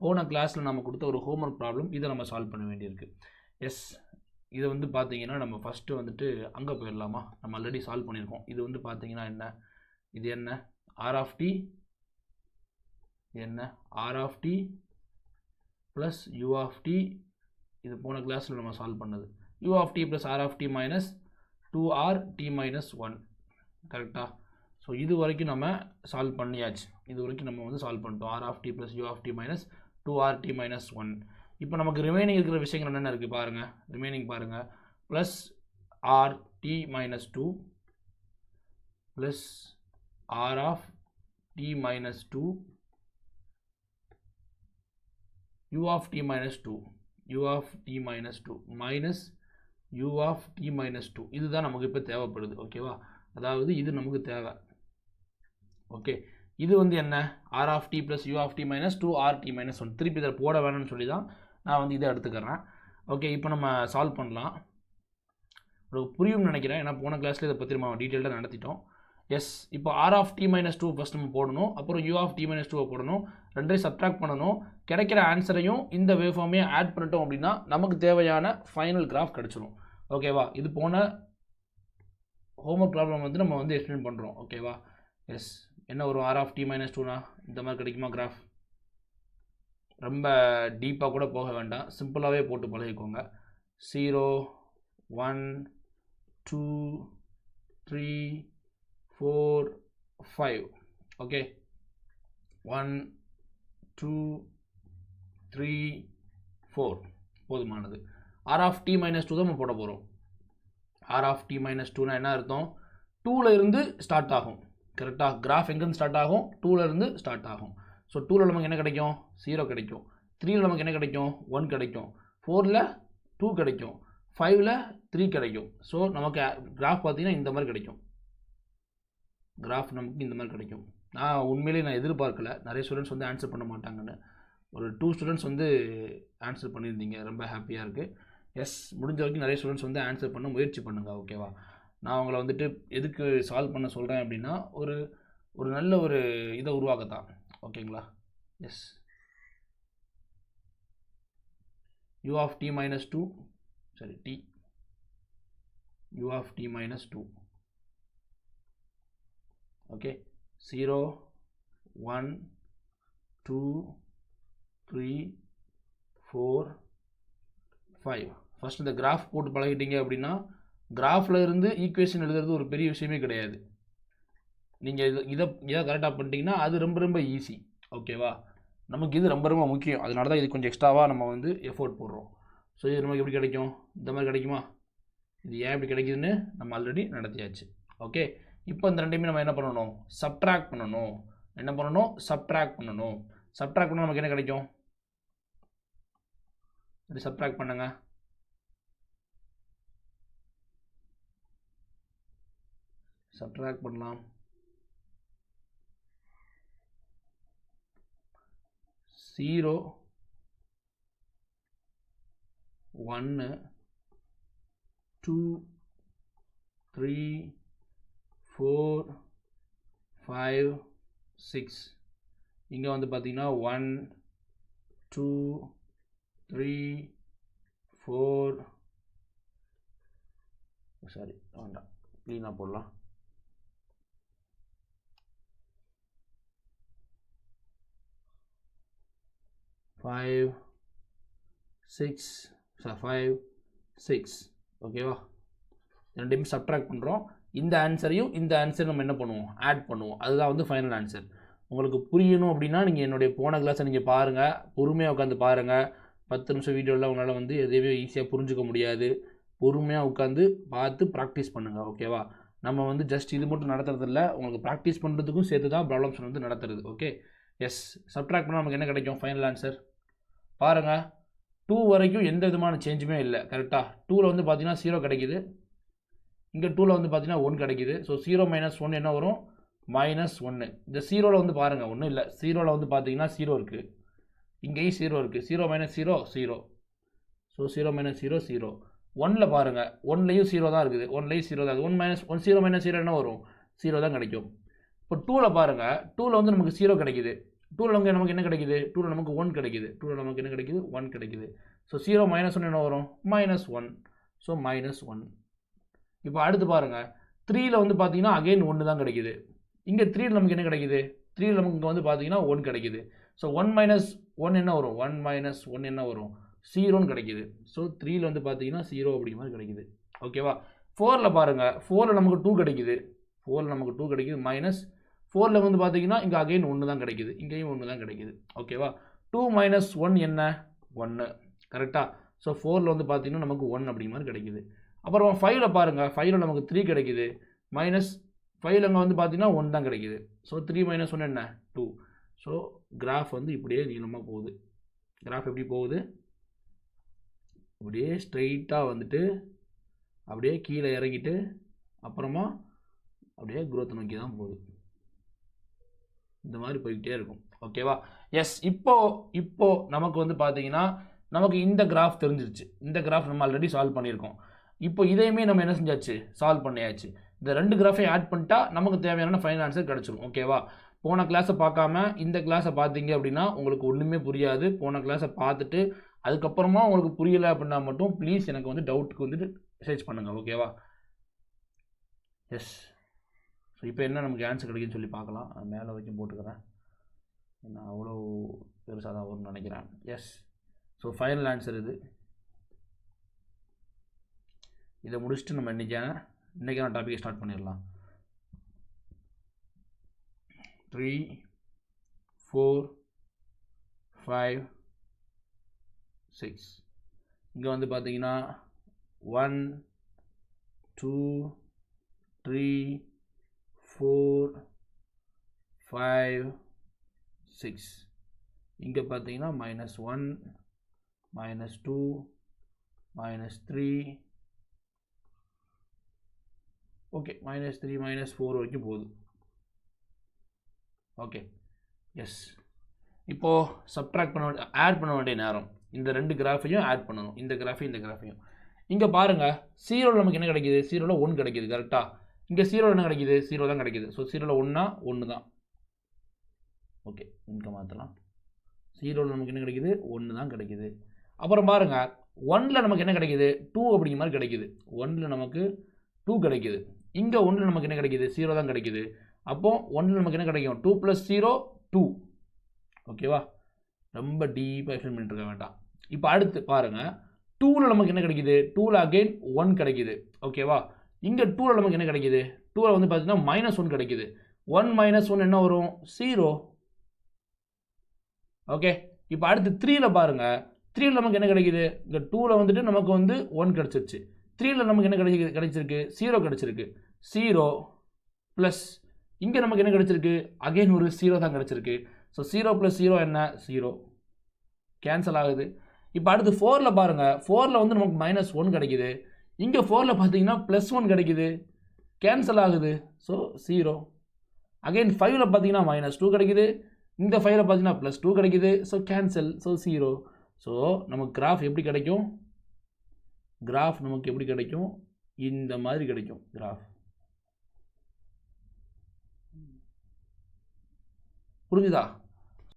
போன கிளாஸில் நம்ம கொடுத்த ஒரு ஹோம்ஒர்க் ப்ராப்ளம், இதை நம்ம சால்வ் பண்ண வேண்டியிருக்கு. எஸ், இதை வந்து பார்த்தீங்கன்னா நம்ம ஃபஸ்ட்டு வந்துட்டு அங்கே போயிடலாமா? நம்ம ஆல்ரெடி சால்வ் பண்ணியிருக்கோம். இது வந்து பார்த்தீங்கன்னா என்ன, இது என்ன, ஆர் ஆஃப் டி என்ன, R of T plus U of T. இது போன கிளாஸில் நம்ம சால்வ் பண்ணது. U of T plus R of T minus 2r t minus 1. கரெக்டாக? ஸோ இது வரைக்கும் நம்ம சால்வ் பண்ணியாச்சு. இது வரைக்கும் நம்ம வந்து சால்வ் பண்ணிட்டோம். R of T plus U of T minus 2r t minus 1. இப்போ நமக்கு ரிமைனிங் இருக்கிற விஷயங்கள் என்னென்ன இருக்குது பாருங்கள். ரிமைனிங் பாருங்கள். Plus R T minus 2 plus R of T minus 2 u of t minus 2 u of t minus 2 minus u of t minus 2. இதுதான் நமக்கு இப்போ தேவைப்படுது. ஓகேவா? அதாவது இது நமக்கு தேவை. ஓகே, இது வந்து என்ன, r of t plus u of t minus 2r t minus 1. திருப்பி இதை போட வேணும்னு சொல்லி தான் நான் வந்து இதை எடுத்துக்கிறேன். ஓகே, இப்போ நம்ம சால்வ் பண்ணலாம். உங்களுக்கு புரியும்னு நினைக்கிறேன், ஏன்னா போன கிளாஸில் இதை பற்றி நம்ம டீட்டெயிலாக நடத்திட்டோம். எஸ், இப்போ R of T minus 2 first நம்ம போடணும். அப்புறம் யூ ஆஃப் டி மைனஸ் 2 போடணும். ரெண்டையும் சப்ட்ராக்ட் பண்ணணும். கிடைக்கிற ஆன்சரையும் இந்த வேவ்ஃபார்மையும் ஆட் பண்ணிட்டோம் அப்படின்னா நமக்கு தேவையான ஃபைனல் கிராஃப் கிடச்சிரும். ஓகேவா? இது போன ஹோம்ஒர்க் ப்ராப்ளம் வந்து நம்ம வந்து எக்ஸ்பிளைன் பண்ணுறோம். ஓகேவா? எஸ், என்ன வரும், ஆர் ஆஃப் டி மைனஸ் 2னா இந்த மாதிரி கிடைக்குமா கிராஃப்? ரொம்ப டீப்பாக கூட போக வேண்டாம், சிம்பிளாகவே போட்டு பழகிக்கோங்க. 0 1 2 3 4 5. ஓகே, 1 2 3 4 போதுமானது. ஆர் ஆஃப் டி மைனஸ் 2 தான் நம்ம போட போகிறோம். ஆர் ஆஃப் டி மைனஸ் 2னா என்ன அர்த்தம்? 2ல் இருந்து ஸ்டார்ட் ஆகும். கரெக்டாக? கிராஃப் எங்கேருந்து ஸ்டார்ட் ஆகும்? 2ல் இருந்து ஸ்டார்ட் ஆகும். ஸோ 2ல் நமக்கு என்ன கிடைக்கும்? 0 கிடைக்கும். 3ல் நமக்கு என்ன கிடைக்கும்? 1 கிடைக்கும். 4ல் 2 கிடைக்கும். 5ல் 3 கிடைக்கும். ஸோ நமக்கு கிராஃப் பார்த்தீங்கன்னா இந்த மாதிரி கிடைக்கும். கிராஃப் நமக்கு இந்த மாதிரி கிடைக்கும். நான் உண்மையிலேயே நான் எதிர்பார்க்கல நிறைய ஸ்டூடெண்ட்ஸ் வந்து ஆன்சர் பண்ண மாட்டாங்கன்னு. ஒரு 2 ஸ்டூடெண்ட்ஸ் வந்து ஆன்சர் பண்ணியிருந்தீங்க, ரொம்ப ஹாப்பியாக இருக்குது. எஸ், முடிஞ்ச வரைக்கும் நிறைய ஸ்டூடெண்ட்ஸ் வந்து ஆன்சர் பண்ண முயற்சி பண்ணுங்கள். ஓகேவா? நான் அவங்கள வந்துட்டு எதுக்கு சால்வ் பண்ண சொல்கிறேன் அப்படின்னா ஒரு நல்ல ஒரு இதை உருவாக்கத்தான். ஓகேங்களா? Yes, U of T minus 2 சரி T U of T minus 2. Okay, 0 1 2 3 4 5. First இந்த கிராஃப் போட்டு பழகிட்டீங்க அப்படின்னா கிராஃபில் இருந்து ஈக்குவேஷன் எழுதுறது ஒரு பெரிய விஷயமே கிடையாது. நீங்கள் இதை கரெக்டாக பண்ணிட்டீங்கன்னா அது ரொம்ப ரொம்ப ஈஸி. ஓகேவா? நமக்கு இது ரொம்ப ரொம்ப முக்கியம். அதனால தான் இது கொஞ்சம் எக்ஸ்ட்ராவாக நம்ம வந்து எஃபோர்ட் போடுறோம். ஸோ இது நமக்கு எப்படி கிடைக்கும்? இந்த மாதிரி கிடைக்குமா? இது ஏன் இப்படி கிடைக்குதுன்னு நம்ம ஆல்ரெடி நடத்தியாச்சு. ஓகே, இப்போ இந்த ரெண்டையுமே நம்ம என்ன பண்ணணும்? சப்ட்ராக்ட் பண்ணணும். என்ன பண்ணணும்? சப்ட்ராக்ட் பண்ணணும். சப்ட்ராக்ட் பண்ணால் நமக்கு என்ன கிடைக்கும்? இது சப்ட்ராக்ட் பண்ணுங்க. சப்ட்ராக்ட் பண்ணலாம். 0 1 2 3 4 5 6. இங்கே வந்து பார்த்தீங்கன்னா 1 2 3 4 சாரி வேண்டாம், க்ளீனாக போடலாம். 5 6 5 6. ஓகேவா? ரெண்டையுமே சப்ட்ராக்ட் பண்ணுறோம். இந்த ஆன்சரையும் இந்த ஆன்சர் நம்ம என்ன பண்ணுவோம்? ஆட் பண்ணுவோம். அதுதான் வந்து ஃபைனல் ஆன்சர். உங்களுக்கு புரியணும் அப்படின்னா நீங்கள் என்னுடைய போன கிளாஸை நீங்கள் பாருங்கள், பொறுமையாக உட்காந்து பாருங்கள். 10 நிமிஷம் வீடியோவில் உங்களால் வந்து எதையுமே ஈஸியாக புரிஞ்சுக்க முடியாது. பொறுமையாக உட்காந்து பார்த்து ப்ராக்டிஸ் பண்ணுங்கள். ஓகேவா? நம்ம வந்து ஜஸ்ட் இது மட்டும் நடத்துறதில்ல, உங்களுக்கு ப்ராக்டிஸ் பண்ணுறதுக்கும் சேர்த்து தான் ப்ராப்ளம்ஸ் வந்து நடத்துறது. ஓகே, எஸ், சப்ட்ராக்ட் பண்ணால் நமக்கு என்ன கிடைக்கும்? ஃபைனல் ஆன்சர் பாருங்கள். 2 வரைக்கும் எந்த விதமான சேஞ்சுமே இல்லை. கரெக்டாக? 2ல் வந்து பார்த்தீங்கன்னா 0 கிடைக்குது. இங்கே 2ல் வந்து பார்த்தீங்கன்னா 1 கிடைக்குது. ஸோ 0 மைனஸ் 1 என்ன வரும்? மைனஸ் 1. இந்த 0ல் வந்து பாருங்கள் ஒன்றும் இல்லை. 0ல் வந்து பார்த்தீங்கன்னா 0 இருக்குது. இங்கேயும் 0 இருக்குது. 0 மைனஸ் 0 0. So 0 minus 0 0. 1ல் பாருங்கள், 1லையும் 0 தான் இருக்குது. 1லையும் 0 தான் இருக்குது. 1 மைனஸ் 1 0 மைனஸ் 0 என்ன வரும்? 0 தான் கிடைக்கும். இப்போ 2ல் பாருங்கள், 2ல் வந்து நமக்கு 0 கிடைக்குது. 2ல் நமக்கு என்ன கிடைக்குது 2ல் நமக்கு 1 கிடைக்குது 2ல் நமக்கு என்ன கிடைக்குது 1 கிடைக்குது ஸோ 0 மைனஸ் 1 என்ன வரும் -1 ஸோ -1 இப்போ அடுத்து பாருங்கள் 3ல் வந்து பார்த்தீங்கன்னா அகைன் 1 தான் கிடைக்குது இங்கே 3ல் நமக்கு என்ன கிடைக்குது 3ல் நமக்கு இங்கே வந்து பார்த்தீங்கன்னா 1 கிடைக்குது ஸோ 1 மைனஸ் 1 என்ன வரும் 1 மைனஸ் 1 என்ன வரும் 0ன்னு கிடைக்குது ஸோ 3ல் வந்து பார்த்தீங்கன்னா 0 அப்படிங்கிற மாதிரி கிடைக்குது ஓகேவா 4ல் பாருங்கள் 4ல் நமக்கு 2 கிடைக்குது 4ல் நமக்கு 2 கிடைக்குது மைனஸ் 4ல் வந்து பார்த்தீங்கன்னா இங்கே அகைன் 1 தான் கிடைக்குது இங்கேயும் 1 தான் கிடைக்குது ஓகேவா 2 மைனஸ் 1 என்ன 1 கரெக்டாக ஸோ 4ல் வந்து பார்த்தீங்கன்னா நமக்கு 1 அப்படிங்கிற மாதிரி கிடைக்குது அப்புறம் 5ல் பாருங்கள் 5ல் நமக்கு 3 கிடைக்குது மைனஸ் 5ல் அங்கே வந்து பார்த்தீங்கன்னா 1 தான் கிடைக்குது ஸோ 3 மைனஸ் 1 என்ன 2 ஸோ கிராஃப் வந்து இப்படியே நீளமாக போகுது கிராஃப் எப்படி போகுது அப்படியே ஸ்ட்ரெயிட்டாக வந்துட்டு அப்படியே கீழே இறங்கிட்டு அப்புறமா அப்படியே growth நோக்கி தான் போகுது இந்த மாதிரி போய்கிட்டே இருக்கும் ஓகேவா எஸ் இப்போ நமக்கு வந்து பார்த்தீங்கன்னா நமக்கு இந்த கிராஃப் தெரிஞ்சிருச்சு இந்த கிராஃப் நம்ம ஆல்ரெடி சால்வ் பண்ணியிருக்கோம் இப்போ இதையுமே நம்ம என்ன செஞ்சாச்சு சால்வ் பண்ணியாச்சு இந்த ரெண்டு கிராஃபையும் ஆட் பண்ணிட்டா நமக்கு தேவையான ஃபைனல் ஆன்சர் கிடச்சிரும் ஓகேவா போன கிளாஸை பார்க்காம இந்த கிளாஸை பார்த்தீங்க அப்படின்னா உங்களுக்கு ஒன்றுமே புரியாது போன கிளாஸை பார்த்துட்டு அதுக்கப்புறமா உங்களுக்கு புரியலை அப்படின்னா மட்டும் ப்ளீஸ் எனக்கு வந்து டவுட்டுக்கு வந்துட்டு மெசேஜ் பண்ணுங்கள் ஓகேவா எஸ் ஸோ இப்போ என்ன நமக்கு ஆன்சர் கிடைக்குன்னு சொல்லி பார்க்கலாம் மேலே வரைக்கும் போட்டுக்கிறேன் நான் அவ்வளோ பெருசாக தான் வரும்னு நினைக்கிறேன் எஸ் ஸோ ஃபைனல் ஆன்சர் இது இதை முடிச்சுட்டு நம்ம இன்றைக்கான டாப்பிக்கை ஸ்டார்ட் பண்ணிடலாம் 3 4 5 6 இங்கே வந்து பார்த்தீங்கன்னா 1 2 3 4 5 6 இங்கே பார்த்தீங்கன்னா -1 -2 -3 ஓகே -3 -4 வரைக்கும் போகுது ஓகே எஸ் இப்போது சப்ட்ராக்ட் பண்ண ஆட் பண்ண வேண்டிய நேரம் இந்த ரெண்டு கிராஃபையும் ஆட் பண்ணணும் இந்த கிராஃபையும் இந்த கிராஃபையும் இங்கே பாருங்கள் 0ல் நமக்கு என்ன கிடைக்குது 0ல் 1 கிடைக்குது கரெக்டாக இங்கே 0ல் என்ன கிடைக்குது 0 தான் கிடைக்குது ஸோ 0ல் 1 தான் ஓகே இங்கே மாற்றலாம் 0ல் நமக்கு என்ன கிடைக்குது 1 தான் கிடைக்குது அப்புறம் பாருங்கள் 1ல் நமக்கு என்ன கிடைக்குது 2 அப்படிங்கிற மாதிரி கிடைக்குது 1ல் நமக்கு 2 கிடைக்குது இங்கே 1ல் நமக்கு என்ன கிடைக்குது 0 தான் கிடைக்குது அப்போது 1ல் நமக்கு என்ன கிடைக்கும் 2 + 0 2 ஓகேவா ரொம்ப டீப்பாக எக்ஸ்பிளைன் பண்ணிட்டு இருக்க வேண்டாம் இப்போ அடுத்து பாருங்கள் 2ல் நமக்கு என்ன கிடைக்குது 2ல் அகெயின் 1 கிடைக்குது ஓகேவா இங்கே 2ல் நமக்கு என்ன கிடைக்குது 2ல் வந்து பார்த்தீங்கன்னா -1 கிடைக்குது 1 -1 என்ன வரும் 0 ஓகே இப்போ அடுத்து 3ல் பாருங்கள் 3ல் நமக்கு என்ன கிடைக்குது இங்கே 2ல் வந்துட்டு நமக்கு வந்து 1 கிடச்சிருச்சு 3ல் நமக்கு என்ன கிடைச்சிருக்கு 0 கிடச்சிருக்கு 0 ப்ளஸ் இங்கே நமக்கு என்ன கிடச்சிருக்கு அகெயின் ஒரு 0 தான் கிடச்சிருக்கு ஸோ 0 + 0 என்ன 0 கேன்சல் ஆகுது இப்போ அடுத்து 4ல் பாருங்கள் 4ல் வந்து நமக்கு -1 கிடைக்குது இங்கே 4ல் பார்த்தீங்கன்னா +1 கிடைக்குது கேன்சல் ஆகுது ஸோ 0 அகெயின் 5ல் பார்த்தீங்கன்னா -2 கிடைக்குது இந்த 5ல் பார்த்தீங்கன்னா +2 கிடைக்குது ஸோ கேன்சல் ஸோ 0 ஸோ நமக்கு கிராஃப் எப்படி கிடைக்கும் கிராஃப் நமக்கு எப்படி கிடைக்கும் இந்த மாதிரி கிடைக்கும் கிராஃப் புரிஞ்சுதா